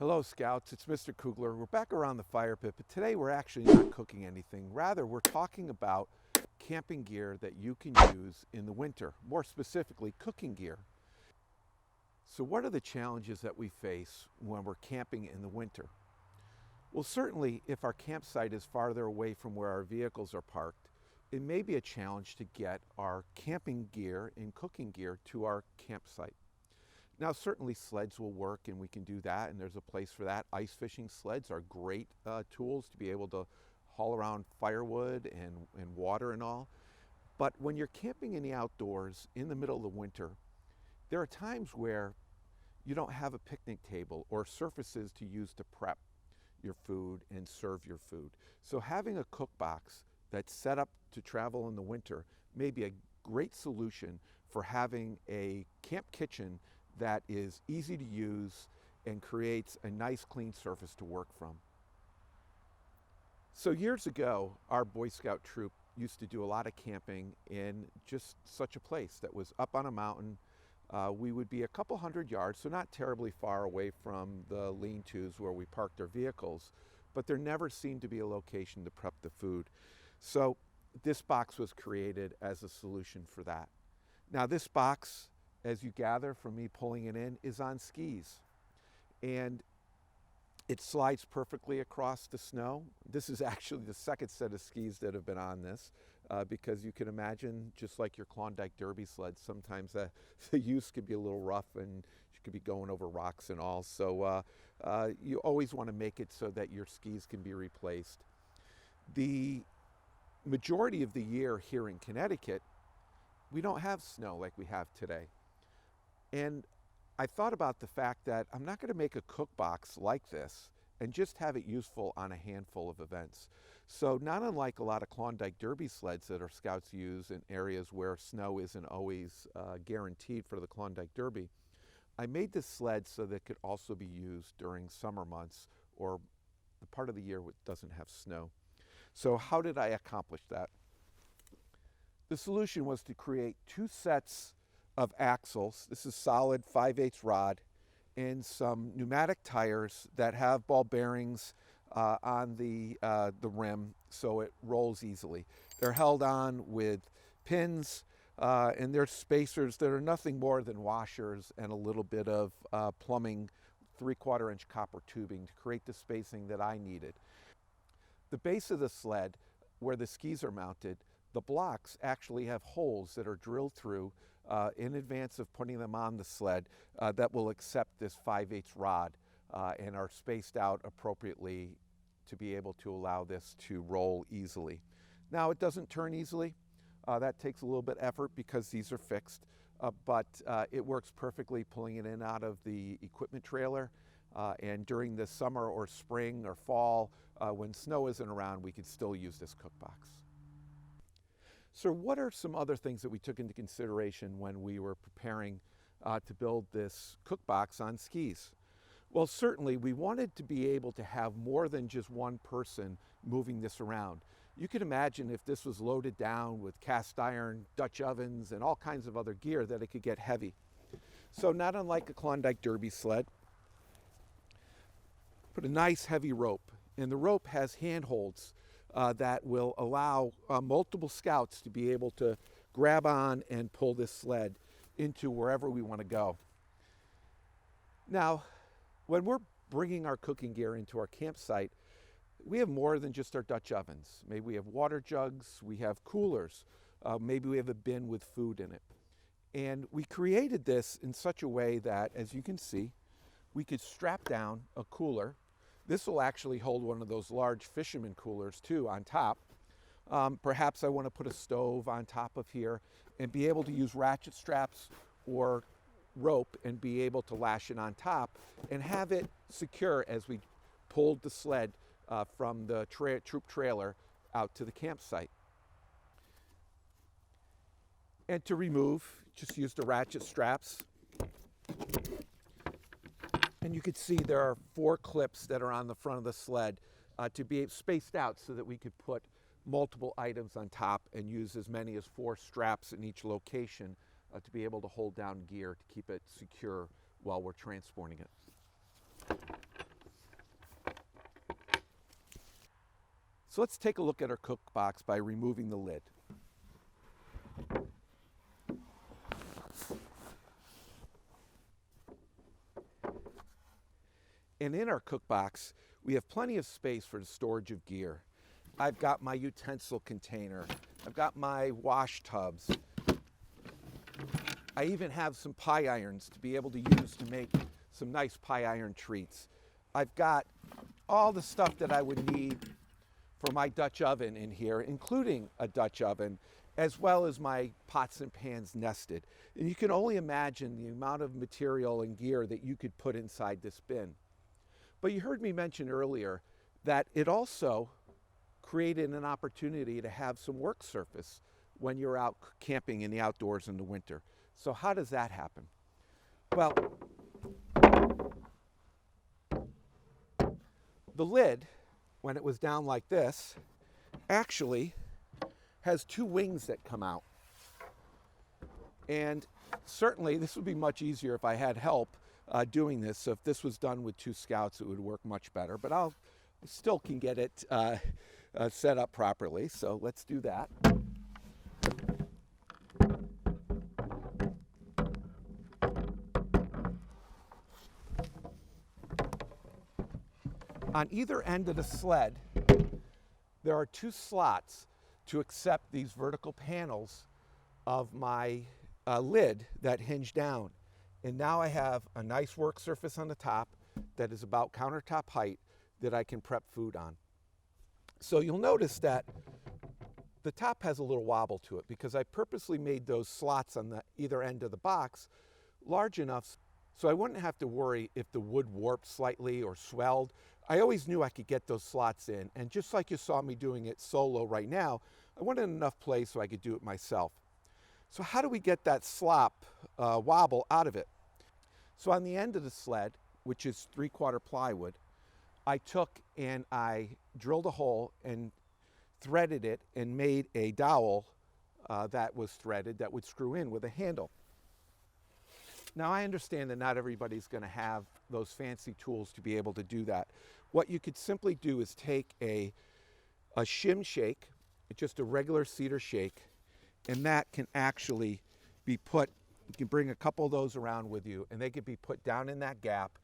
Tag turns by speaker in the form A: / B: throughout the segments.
A: Hello Scouts, it's Mr. Kugler. We're back around the fire pit, but today we're actually not cooking anything. Rather, we're talking about camping gear that you can use in the winter, more specifically cooking gear. So what are the challenges that we face when we're camping in the winter? Well, certainly if our campsite is farther away from where our vehicles are parked, it may be a challenge to get our camping gear and cooking gear to our campsite. Now, certainly sleds will work and we can do that, and there's a place for that. Ice fishing sleds are great tools to be able to haul around firewood and water and all. But when you're camping in the outdoors in the middle of the winter, there are times where you don't have a picnic table or surfaces to use to prep your food and serve your food. So having a cook box that's set up to travel in the winter may be a great solution for having a camp kitchen that is easy to use and creates a nice clean surface to work from. So years ago, our Boy Scout troop used to do a lot of camping in just such a place that was up on a mountain. We would be a couple hundred yards, so not terribly far away from the lean-tos where we parked our vehicles, but there never seemed to be a location to prep the food. So this box was created as a solution for that. Now this box, as you gather from me pulling it in, is on skis. And it slides perfectly across the snow. This is actually the second set of skis that have been on this, because you can imagine, just like your Klondike Derby sled, sometimes the use could be a little rough and you could be going over rocks and all. So you always want to make it so that your skis can be replaced. The majority of the year here in Connecticut, we don't have snow like we have today. And I thought about the fact that I'm not going to make a cook box like this and just have it useful on a handful of events. So not unlike a lot of Klondike Derby sleds that our Scouts use in areas where snow isn't always guaranteed for the Klondike Derby, I made this sled so that it could also be used during summer months or the part of the year that doesn't have snow. So how did I accomplish that? The solution was to create two sets of axles. This is solid 5/8 rod and some pneumatic tires that have ball bearings on the rim so it rolls easily. They're held on with pins and they're spacers that are nothing more than washers and a little bit of plumbing 3/4 inch copper tubing to create the spacing that I needed. The base of the sled, where the skis are mounted, the blocks actually have holes that are drilled through in advance of putting them on the sled that will accept this 5/8 rod and are spaced out appropriately to be able to allow this to roll easily. Now, it doesn't turn easily. That takes a little bit of effort because these are fixed, but it works perfectly pulling it in out of the equipment trailer. And during the summer or spring or fall, when snow isn't around, we could still use this cook box. So what are some other things that we took into consideration when we were preparing to build this cook box on skis? Well, certainly we wanted to be able to have more than just one person moving this around. You can imagine if this was loaded down with cast iron, Dutch ovens, and all kinds of other gear that it could get heavy. So not unlike a Klondike Derby sled, put a nice heavy rope, and the rope has handholds that will allow multiple Scouts to be able to grab on and pull this sled into wherever we want to go. Now, when we're bringing our cooking gear into our campsite, we have more than just our Dutch ovens. Maybe we have water jugs, we have coolers, maybe we have a bin with food in it. And we created this in such a way that, as you can see, we could strap down a cooler. This will actually hold one of those large fisherman coolers too on top. Perhaps I want to put a stove on top of here and be able to use ratchet straps or rope and be able to lash it on top and have it secure as we pulled the sled from the troop trailer out to the campsite. And to remove, just use the ratchet straps. And you can see there are 4 clips that are on the front of the sled to be spaced out so that we could put multiple items on top and use as many as 4 straps in each location to be able to hold down gear to keep it secure while we're transporting it. So let's take a look at our cook box by removing the lid. And in our cook box, we have plenty of space for the storage of gear. I've got my utensil container. I've got my wash tubs. I even have some pie irons to be able to use to make some nice pie iron treats. I've got all the stuff that I would need for my Dutch oven in here, including a Dutch oven, as well as my pots and pans nested. And you can only imagine the amount of material and gear that you could put inside this bin. But you heard me mention earlier that it also created an opportunity to have some work surface when you're out camping in the outdoors in the winter. So how does that happen? Well, the lid, when it was down like this, actually has two wings that come out. And certainly this would be much easier if I had help doing this. So if this was done with two scouts, it would work much better. But I still can get it set up properly. So let's do that. On either end of the sled, there are two slots to accept these vertical panels of my lid that hinge down. And now I have a nice work surface on the top that is about countertop height that I can prep food on. So you'll notice that the top has a little wobble to it because I purposely made those slots on the either end of the box large enough so I wouldn't have to worry if the wood warped slightly or swelled. I always knew I could get those slots in, and just like you saw me doing it solo right now, I wanted enough place so I could do it myself. So how do we get that slop wobble out of it? So on the end of the sled, which is 3/4 plywood, I took and I drilled a hole and threaded it and made a dowel that was threaded that would screw in with a handle. Now I understand that not everybody's going to have those fancy tools to be able to do that. What you could simply do is take a shim shake, just a regular cedar shake, and that can actually be put, you can bring a couple of those around with you, and they could be put down in that gap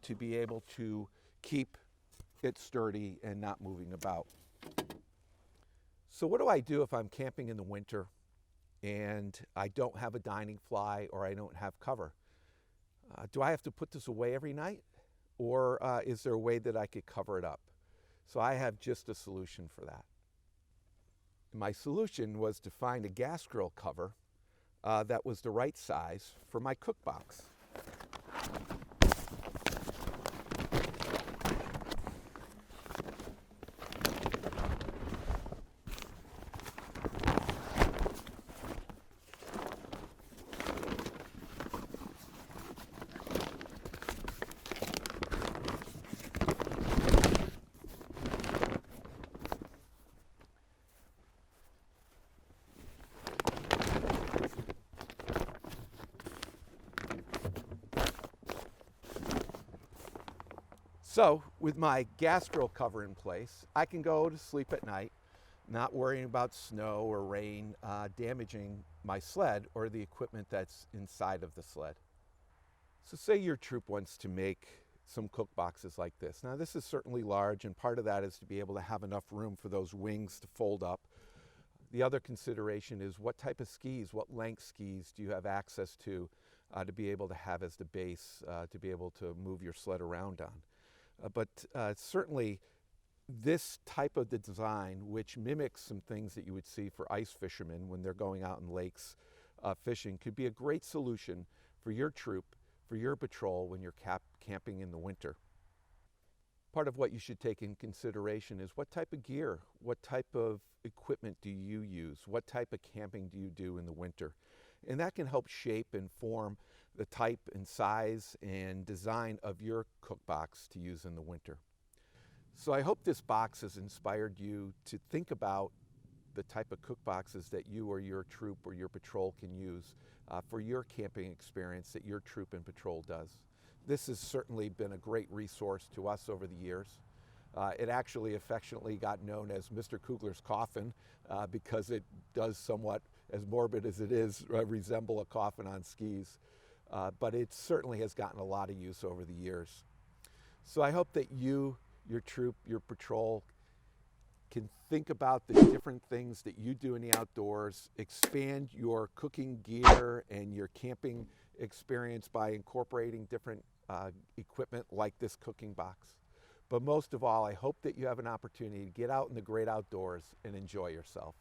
A: to be able to keep it sturdy and not moving about. So what do I do if I'm camping in the winter and I don't have a dining fly or I don't have cover? Do I have to put this away every night, or is there a way that I could cover it up? So I have just a solution for that. My solution was to find a gas grill cover that was the right size for my cook box. So with my gas grill cover in place, I can go to sleep at night, not worrying about snow or rain damaging my sled or the equipment that's inside of the sled. So say your troop wants to make some cook boxes like this. Now this is certainly large, and part of that is to be able to have enough room for those wings to fold up. The other consideration is what type of skis, what length skis do you have access to be able to have as the base to be able to move your sled around on. But certainly this type of the design, which mimics some things that you would see for ice fishermen when they're going out in lakes fishing, could be a great solution for your troop, for your patrol when you're camping in the winter. Part of what you should take in consideration is what type of gear, what type of equipment do you use, what type of camping do you do in the winter? And that can help shape and form the type and size and design of your cook box to use in the winter. So I hope this box has inspired you to think about the type of cook boxes that you or your troop or your patrol can use for your camping experience that your troop and patrol does. This has certainly been a great resource to us over the years. It actually affectionately got known as Mr. Kugler's coffin because it does somewhat, as morbid as it is, resemble a coffin on skis. But it certainly has gotten a lot of use over the years. So I hope that you, your troop, your patrol can think about the different things that you do in the outdoors, expand your cooking gear and your camping experience by incorporating different equipment like this cooking box. But most of all, I hope that you have an opportunity to get out in the great outdoors and enjoy yourself.